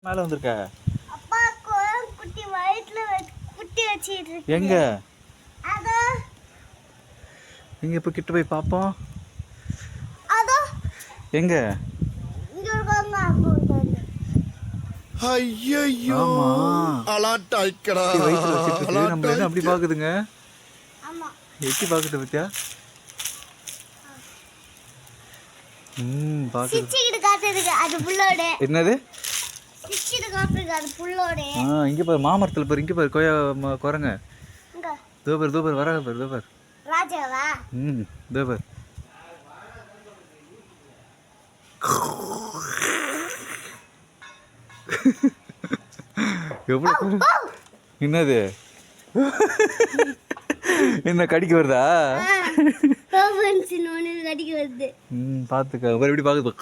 மேலே வந்திருக்க அப்பா குட்டி வயித்துல குட்டி வச்சிட்டு இருக்கு. எங்க அதோ இங்க இப்ப கிட்ட போய் பாப்போம். அதோ எங்க இங்க இருக்காங்க அங்க. ஐயோ அலாட்டாய்க்கடா வயித்துல வச்சிட்டு இருக்கு. நம்ம என்ன அப்படி பாக்குதுங்க? ஆமா எட்டி பாக்குது பத்தியா? பாக்குது. சிச்சிக்கிட்டு காத்துருக்கு அது புல்லோட. என்னது? சிச்சிக்கிட்டு காத்துருக்கு அது புல்லோட. இங்க பாரு மாமரத்துல பாரு, இங்க பாரு கொய்யா குரங்க. இங்க தோபர் வராது பாரு, தோபர். ராஜாவா? தோபர். எவ்வளவு என்னது? என்ன கடிக்க வருதா? தோபன்ஸ் இன்னொன்னு கடிக்க வருது. பாத்துக்க எப்படி பாக்குது.